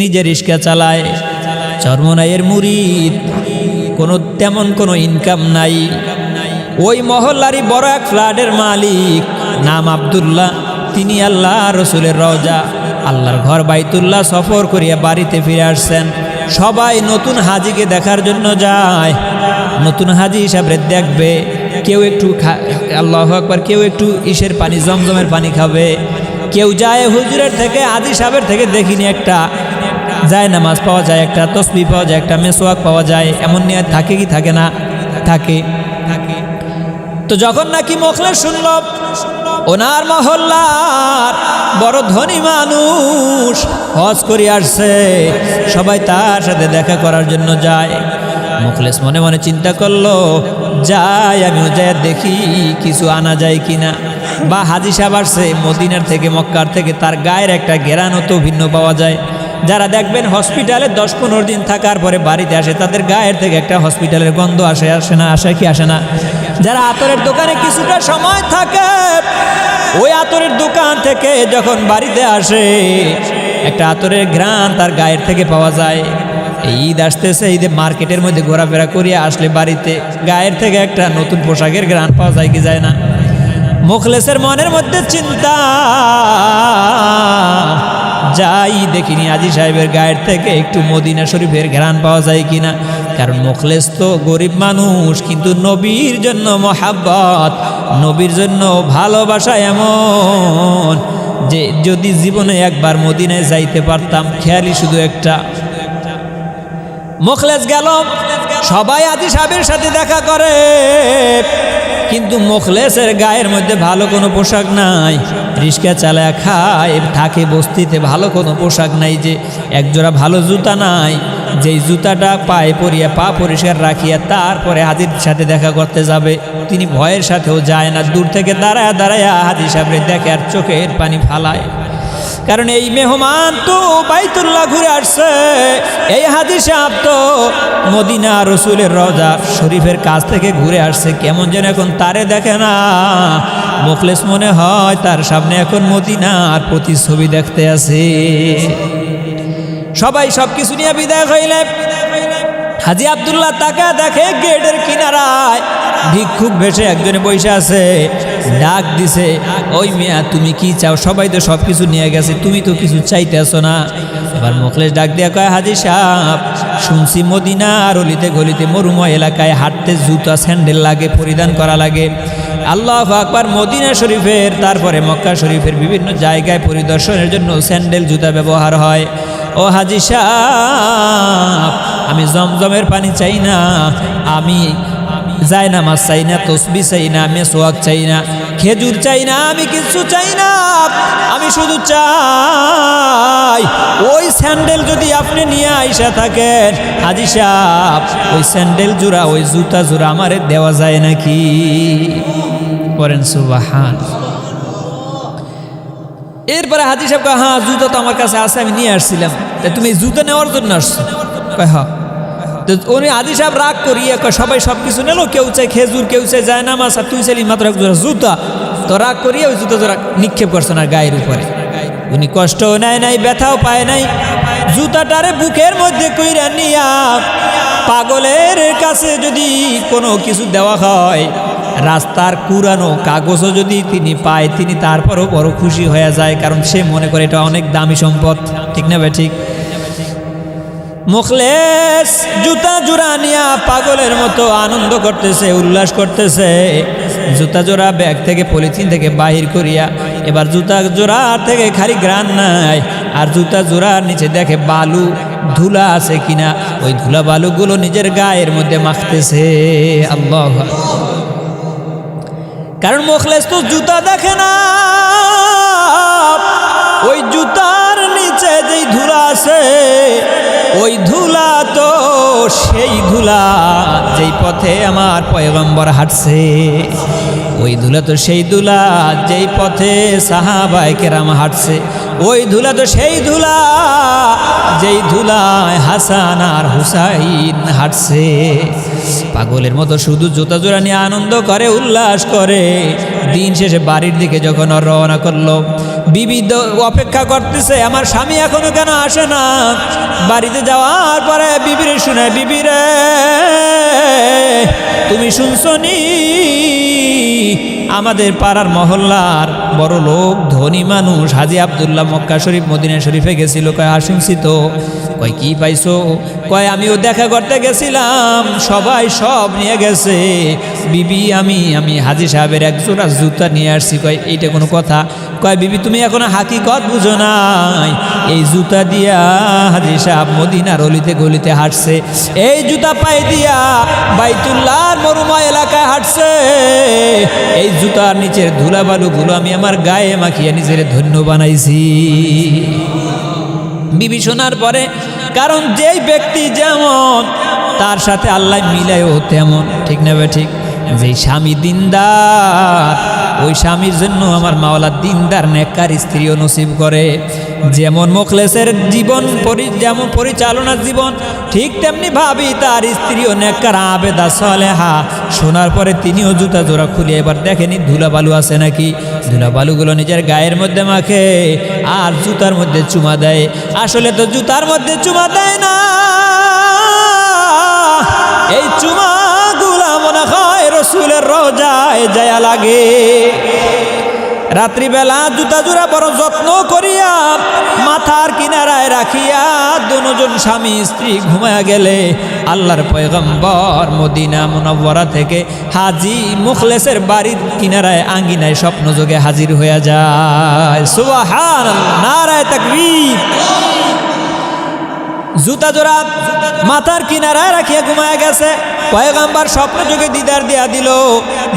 নিজে রিক্সা চালায়, চরমনাইয়ের মুরিদ, তেমন কোনো ইনকাম নাই। ওই মহল্লারই বড় এক ফ্ল্যাটের মালিক, নাম আব্দুল্লাহ। তিনি আল্লাহ রসুলের রওজা, আল্লাহর ঘর বাইতুল্লাহ সফর করিয়া বাড়িতে ফিরে আসছেন। সবাই নতুন হাজিকে দেখার জন্য যায়, নতুন হাজি হিসাবে দেখবে। কেউ একটু আল্লাহু আকবার, কেউ একটু ইসের পানি, জমজমের পানি খাবে, কেউ যায় হুজুরের থেকে, হাজি সাহেবের থেকে দেখিনি একটা যায় নামাজ পাওয়া যায়, একটা তসবিহ পাওয়া যায়, একটা মেসওয়াক পাওয়া যায়, এমন নিয়ে থাকে কি থাকে না? থাকে। তো যখন নাকি মোখলেস শুনল ওনার মহল্লার বড় ধনী মানুষ হজ করে আসছে, সবাই তার সাথে দেখা করার জন্য যায়। মোখলেস মনে মনে চিন্তা করলো, যাই আমিও যাই দেখি কিছু আনা যায় কিনা। বা হাজি সাহেব আসছে মদিনার থেকে, মক্কার থেকে, তার গায়ের একটা ঘেরানো তো ভিন্ন পাওয়া যায়। যারা দেখবেন হসপিটালে 10-15 দিন থাকার পরে বাড়িতে আসে, তাদের গায়ের থেকে একটা হসপিটালের গন্ধ আসে না? আসে কি আসে না? যারা আতরের দোকানে কিছুটা সময় থাকে, ওই আতরের দোকান থেকে যখন বাড়িতে আসে, একটা আতরের ঘ্রাণ তার গায়ের থেকে পাওয়া যায়। এই ঈদ আসতেছে, ঈদে মার্কেটের মধ্যে ঘোরাফেরা করিয়া আসলে বাড়িতে গায়ের থেকে একটা নতুন পোশাকের ঘ্রাণ পাওয়া যায় কি যায় না? মোখলেসের মনের মধ্যে চিন্তা, যাই দেখিনি হাজি সাহেবের গায়ের থেকে একটু মদিনা শরীফের ঘ্রাণ পাওয়া যায় কিনা। কারণ মোখলেস তো গরিব মানুষ, কিন্তু নবীর জন্য মহাব্বত, নবীর জন্য ভালোবাসা এমন যে যদি জীবনে একবার মদিনায় যাইতে পারতাম, খেয়ালি শুধু একটা। মোখলেস গেল, সবাই হাজি সাহেবের সাথে দেখা করে, কিন্তু মোখলেসের গায়ের মধ্যে ভালো কোনো পোশাক নাই। রিক্সা চালায় খায়, থাকে বস্তিতে, ভালো কোনো পোশাক নাই, যে একজোড়া ভালো জুতা নাই, যেই জুতাটা পায়ে পরিয়া পা পরিষ্কার রাখিয়া তারপরে হাজির সাথে দেখা করতে যাবে। তিনি ভয়ের সাথেও যায় না, দূর থেকে দাঁড়ায় দাঁড়ায় হাজি সাহেবের দেখে আর চোখের পানি ফালায়। কারণ এই মেহমান তো বাইতুল্লাহ ঘুরে আসছে, এই হাজি সাহেব তো মদিনা রসুলের রওজা শরীফের কাছ থেকে ঘুরে আসছে, কেমন যেন এখন তারে দেখে না। মোখলেস মনে হয় তার সামনে এখন মদিনার প্রতিচ্ছবি দেখতে আছে। সবাই সবকিছু নিয়ে বিদায় হইলে হাজি আব্দুল্লাহ তাকা দেখে গেটের কিনারায় ভিক্ষুক বেশে একজনে বসে আছে। ডাক দিছে, ওই মিয়া তুমি কি চাও? সবাই তো সব কিছু নিয়ে গেছে, তুমি তো কিছু চাইতেছো না। এবার মোখলেস ডাক দিয়া কয়, হাজি সাহেব, শুনছি মদিনার অলিতে গলিতে মরুময় এলাকায় হাঁটতে জুতা স্যান্ডেল লাগে, পরিধান করা লাগে। আল্লাহু আকবার, মদিনা শরীফের তারপরে মক্কা শরীফের বিভিন্ন জায়গায় পরিদর্শনের জন্য স্যান্ডেল জুতা ব্যবহার হয়। ও হাজি সাহেব, আমি জমজমের পানি চাই না, আমি যায় নামাজ চাই না, তসবিহ চাই না, মেসওয়াক চাই না, খেজুর চাই না, আমি কিছু চাই না। আমি শুধু চাই ওই স্যান্ডেল যদি আপনি নিয়ে আইসা থাকেন হাজি সাহেব, ওই স্যান্ডেল জোড়া, ওই জুতা জোড়া আমারে দেওয়া যায় নাকি? করেন সুবহান। এরপরে হাজি সাহেব কয়, হ্যাঁ জুতা তো আমার কাছে আছে, আমি নিয়ে আসছিলাম। তা তুমি জুতা নেওয়ার জন্য আসছো? কয় হ্যাঁ। তো উনি হাজি সাহেব রাগ করিয়ে কয়, সবাই সব কিছু নিল, কেউ চাই খেজুর, কেউ চাই যায় নামাজ, আর তুই চাইলি মাত্র এক জোড়া জুতা। তো রাগ করিয়ে ওই জুতা জোড়া নিক্ষেপ করছেন আর গায়ের উপরে। উনি কষ্টও নেয় নাই, ব্যথাও পায় নাই, জুতাটারে বুকের মধ্যে কইরা নিয়া, পাগলের কাছে যদি কোনো কিছু দেওয়া হয়, রাস্তার কুরানো কাগজও যদি তিনি পায়, তিনি তারপরও বড় খুশি হয়ে যায়, কারণ সে মনে করে এটা অনেক দামি সম্পদ। ঠিক না ভাই? ঠিক। মোখলেস জুতা জোড়া নিয়া পাগলের মতো আনন্দ করতেছে, উল্লাস করতেছে। জুতা জোড়া ব্যাগ থেকে, পলিথিন থেকে বাহির করিয়া, এবার জুতা জোড়া থেকে খালি গ্রান নাই, আর জুতা জোড়ার নিচে দেখে বালু, ধুলা আছে কিনা। ওই ধুলা বালুগুলো নিজের গায়ের মধ্যে মাখতেছে। আল্লাহু আকবার। কারণ মোখলেস তো জুতা দেখে না, ওই জুতার নিচে যেই ধুলা আছে, ওই ধুলা তো সেই ধুলা যেই পথে আমার পয়গম্বর হাঁটছে, ওই ধুলা তো সেই ধুলা যেই পথে সাহাবায়ে কেরাম হাঁটছে, ওই ধুলা তো সেই ধুলা যেই ধুলায় হাসান আর হুসাইন হাঁটছে। পাগলের মতো শুধু জুতা জোড়া নিয়ে আনন্দ করে, উল্লাস করে, দিন শেষে বাড়ির দিকে যখন রওনা করলো, বিবি অপেক্ষা করতেছে আমার স্বামী এখনো কেন আসে না। বাড়িতে যাওয়ার পরে বিবিরে শুনে, বিবিরে তুমি শুনছনি আমাদের পাড়ার মহল্লার বড় লোক ধনী মানুষ হাজী আব্দুল্লাহ মক্কা শরীফ মদিনা শরীফে গেছিল। কয় শুনছি তো। কয় কি পাইছো? কয় আমিও দেখা করতে গেছিলাম, সবাই সব নিয়ে গেছে। বিবি আমি হাজী সাহেবের এক জোড়া জুতা নিয়ে আসছি। কয় এইটা কোনো কথা? কয় বিবি তুমি এখনো হাকিকত বুঝো নাই, এই জুতা দিয়া হাজী সাহেব মদিনার অলিতে গলিতে হাঁটছে, এই জুতা পায়ে দিয়া বাইতুল্লাহর মরুময় এলাকায় হাঁটছে। এই জুতার নিচের ধুলাবালুগুলো আমি আমার গায়ে মাখিয়ে নিজের ধন্য বানাইছি। বিবি শোনার পরে, কারণ যেই ব্যক্তি যেমন তার সাথে আল্লাহ মিলায়ও তেমন, ঠিক না বে ঠিক? যেই স্বামী দিনদার ওই স্বামীর জন্য আমার মাওলা দিনদার নেককার স্ত্রীও নসিব করে। যেমন মুখলেসের জীবন যেমন পরিচালনার জীবন, ঠিক তেমনি ভাবি তার স্ত্রীও নেককার আবেদা সালেহা। শোনার পরে তিনিও জুতা জোড়া খুলে এবার দেখেনি ধুলাবালু আছে নাকি। ধুলাবালুগুলো নিজের গায়ের মধ্যে মাখে আর জুতার মধ্যে চুমা দেয়। আসলে তো জুতার মধ্যে চুমা দেয় না, এই চুমাগুলা মনে হয় রসুলের রোজায় যায় লাগে। রাত্রিবেলা জুতা জোড়া বড় যত্ন করিয়া মাথার কিনারায় রাখিয়া দুজন স্বামী স্ত্রী ঘুমায়া গেলে আল্লাহর পয়গম্বর মদিনা মুনাওয়ারা থেকে হাজী মুখলেসের বাড়ির কিনারায় আঙ্গিনায় স্বপ্ন যোগে হাজির হয়ে যায়। সুবহানাল্লাহ, নারায়ে তাকবীর। জুতা জোড়া মাথার কিনারায় রাখিয়া ঘুমায়া গেছে। পয়গম্বর স্বপ্ন যোগে দিদার দিয়া দিল,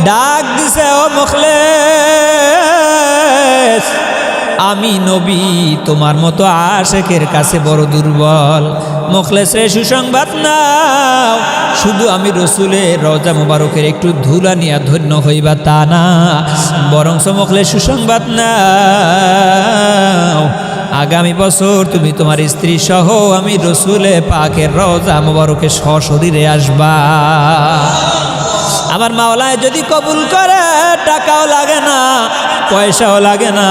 ডাক দিছে, ও মুখলেস, আমি নবী তোমার মতো আশেকের কাছে বড় দুর্বল। মুখলেসে সুসংবাদ নাও, শুধু আমি রসুলের রওজা মুবারকের একটু ধুলা নিয়া ধন্য হইবা তা না, বরং মুখলেস সুসংবাদ নাও, আগামী বছর তুমি তোমার স্ত্রী সহ আমি রসুলে পাকের রওজা মুবারকে সশরীরে আসবা। আমার মাওলায় যদি কবুল করে টাকাও লাগে না, পয়সাও লাগে না।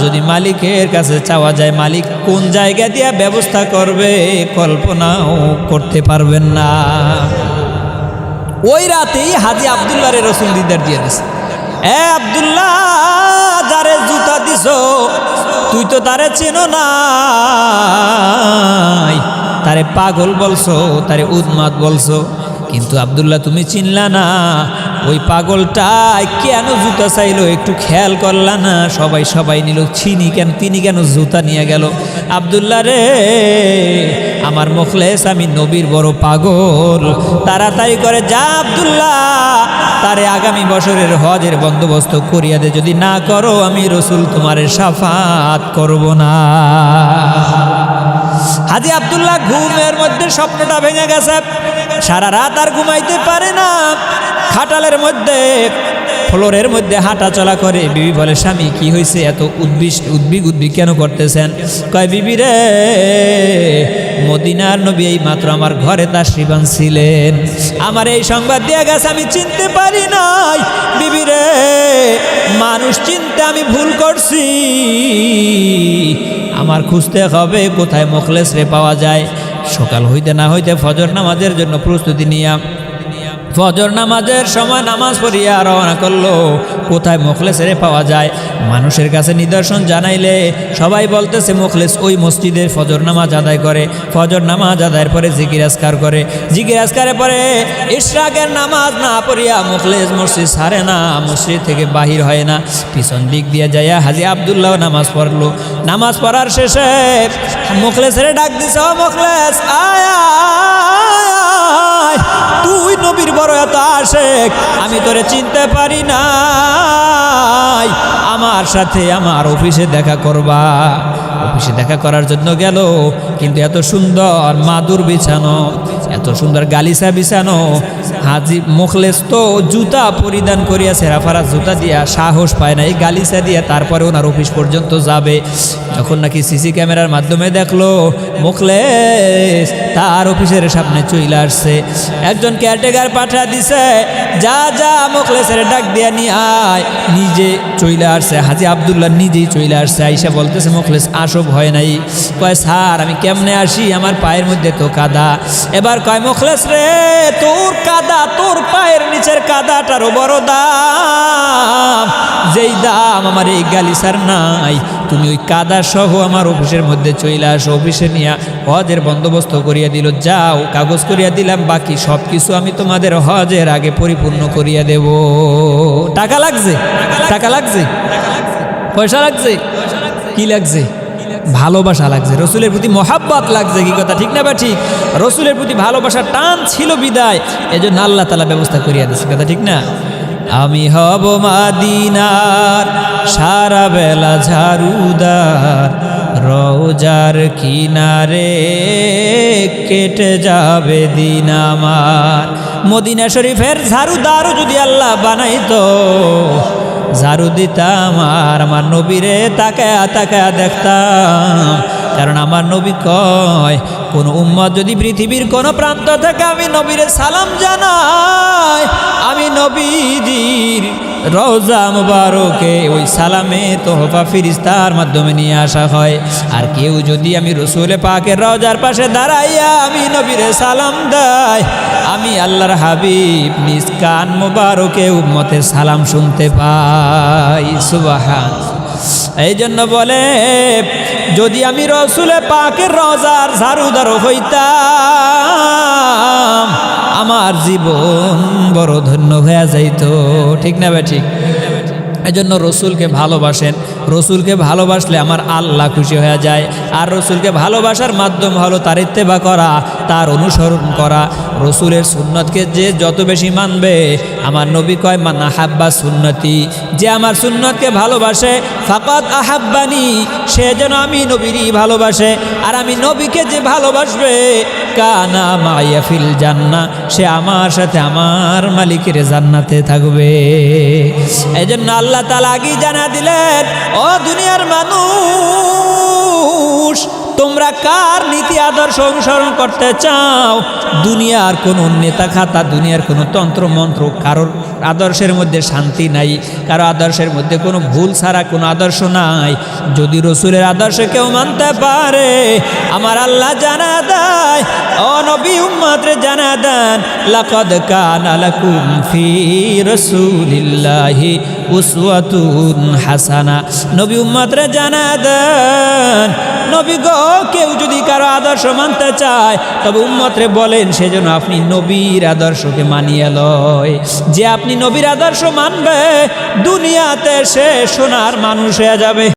যদি মালিকের কাছে চাওয়া যায়, মালিক কোন জায়গা দিয়ে ব্যবস্থা করবে কল্পনাও করতে পারবেন না। ওই রাতেই হাজী আব্দুল্লাহরে রসুল দিদার দিয়ে দিছে। এ আব্দুল্লাহ, যারে জুতা দিছো তুই তো তারে চেনো নাই, তারে পাগল বলছো, তারে উন্মাদ বলছো, কিন্তু আব্দুল্লাহ তুমি চিনলা না ওই পাগলটাই কেন জুতা চাইলো, একটু খেয়াল করলা না? সবাই নিল, তিনি কেন জুতা নিয়ে গেল? আব্দুল্লাহ রে, আমার মুখলেস আমি নবীর বড় পাগল, তাড়াতাড়ি করে যা আব্দুল্লাহ, তারে আগামী বছরের হজের বন্দোবস্ত করিয়া দে, যদি না করো আমি রসুল তোমার শাফাত করব না। হাজী আব্দুল্লাহ ঘুমের মধ্যে স্বপ্নটা ভেঙে গেছে, সারা রাত আর ঘুমাইতে পারে না। খাটালের মধ্যে ফ্লোরের মধ্যে হাঁটা চলা করে। বিবি বলে, স্বামী কি হয়েছে, এত উদ্বিগ কেন করতেছেন? কয়, বিবি রে, মদিনার নবী এই মাত্র আমার ঘরে তাশরীফ আনছিলেন, আমার এই সংবাদ দিয়ে গেছে, আমি চিনতে পারি নাই। বিবি রে, মানুষ চিনতে আমি ভুল করছি, আমার খুঁজতে হবে কোথায় মুখলেস রে পাওয়া যায়। সকাল হইতে না হইতে ফজর নামাজের জন্য প্রস্তুতি নিয়া ফজর নামাজের সময় নামাজ পড়িয়া রওনা করলো, কোথায় মুখলেসের পাওয়া যায়। মানুষের কাছে নিদর্শন জানাইলে সবাই বলতেছে মুখলেস ওই মসজিদে ফজর নামাজ আদায় করে, ফজর নামাজ আদায়ের পরে জিকির আজকার করে, জিকির আজকারের পরে ইশরাকের নামাজ না পড়িয়া মুখলেস মসজিদ ছাড়ে না, মসজিদ থেকে বাহির হয় না, পিছন দিক দিয়ে যাইয়া হাজী আব্দুল্লাহ নামাজ পড়লো। নামাজ পড়ার শেষে মুখলেসের ডাক দিছে, ও মুখলেস, আয়া তুই নবীর বড় এত আশেক, আমি তোরে চিনতে পারি নাই, আমার সাথে আমার অফিসে দেখা করবা। অফিসে দেখা করার জন্য গেল, কিন্তু এত সুন্দর মাদুর বিছানো, এত সুন্দর গালিচা বিছানো, হাজি মুখলেস তো জুতা পরিধান করিয়া সেরাফারা জুতা দিয়া সাহস পায় না এই গালিচা দিয়া তারপরে ওনার অফিস পর্যন্ত যাবে। যখন নাকি সিসি ক্যামেরার মাধ্যমে দেখলো মুখলেস তার অফিসের সামনে চলে আসছে, একজন কেয়ারটেকার পাঠা দিছে, যা যা মুখলেসের ডাক দিয়া নিয়ে আয়। নিজে চলে আসছে, হাজি আব্দুল্লাহ নিজেই চলে আসছে, আইসা বলতেছে মুখলেস আসো, ভয় নাই। কয় স্যার আমি কেমনে আসি, আমার পায়ের মধ্যে তো কাদা। এবার কয় মুখলেস রে তোর কাদা, তোর পায়ের নিচের কাদাটারও বড় দাম, যেই দাম আমার এই গালিচার নাই। তুমি ওই কাদা সহ আমার অফিসের মধ্যে চলে আসো। অফিসে নিয়ে হজের বন্দোবস্ত করিয়া দিল, যাও কাগজ করিয়া দিলাম, বাকি সব কিছু আমি তোমাদের হজের আগে পরিপূর্ণ করিয়া দেব। টাকা লাগছে, টাকা লাগছে, পয়সা লাগছে, কি লাগছে? ভালোবাসা লাগছে, রসুলের প্রতি মহাব্বত লাগছে। কি কথা ঠিক না বা ঠিক? রসুলের প্রতি ভালোবাসার টান ছিল বিদায়, এজন্য আল্লাহ তাআলা ব্যবস্থা করিয়া দিচ্ছে। কথা ঠিক না? আমি হব মাদিনার সারা বেলা ঝাড়ুদার, রওজার কিনারে কেটে যাবে দিন আমার। মদিনা শরীফের ঝাড়ুদারও যদি আল্লাহ বানাইতো, ঝাড়ু দিতাম আর আমার নবীরে তাকায়া তাকায়া দেখতাম। কারণ আমার নবী কয়, কোন উম্মত যদি পৃথিবীর কোন প্রান্ত থেকে আমি নবীরে সালাম জানাই, আমি নবীজির রওজা মুবারকে ওই সালামে তোহফা ফিরিস্তার মাধ্যমে নিয়ে আসা হয়। আর কেউ যদি আমি রসুলে পাকের রওজার পাশে দাঁড়াইয়া আমি নবীরে সালাম দেয়, আমি আল্লাহর হাবিব নিজ কান মুবারকে উম্মতের সালাম শুনতে পাই। সুবহান। এই জন্য বলে, যদি আমি রসুলে পাকের রওজার ঝাড়ুদার হইতাম, আমার জীবন বড় ধন্য হয়ে যাইত। ঠিক না ভাই? ঠিক। এই জন্য রসুলকে ভালোবাসেন, রসুলকে ভালোবাসলে আমার আল্লাহ খুশি হয়ে যায়। আর রসুলকে ভালোবাসার মাধ্যম হলো তার ইত্তেবা করা, তার অনুসরণ করা। রসুলের সুন্নতকে যে যত বেশি মানবে, আমার নবী কয় মান আহাব্বা সুন্নতি, যে আমার সুন্নতকে ভালোবাসে ফাকাদ আহাব্বানি, সে যেন আমি নবীরই ভালোবাসে। আর আমি নবীকে যে ভালোবাসবে কানা মাইয়া ফিল জান্নাহ, সে আমার সাথে আমার মালিকের জান্নাতে থাকবে। এই জন্য আল্লাহ তাআলা আগেই জানা দিলেন, ও দুনিয়ার মানুষ, তোমরা কার নীতি আদর্শ অনুসরণ করতে চাও? দুনিয়ার কোনো নেতা খাতা, দুনিয়ার কোনো তন্ত্র মন্ত্র, কারোর আদর্শের মধ্যে শান্তি নাই, কারো আদর্শের মধ্যে কোনো ভুল ছাড়া কোনো আদর্শ নাই। যদি রসুলের আদর্শ কেউ মানতে পারে, আমার আল্লাহ জানা দেয়, ও নবী উম্মতরে জানা দেন, লাকাদ কানা লাকুম ফি রাসূলিল্লাহি উসওয়াতুন হাসানা। নবী উম্মতরে জানা দেন, নবী গো, কেউ যদি কারো আদর্শ মানতে চায়, তবে উম্মতরে বলেন সেজন্য আপনি নবীর আদর্শকে মানিয়ে লয়। যে আপনি নবীর আদর্শ মানবে, দুনিয়াতে সে সোনার মানুষ হয়ে যাবে।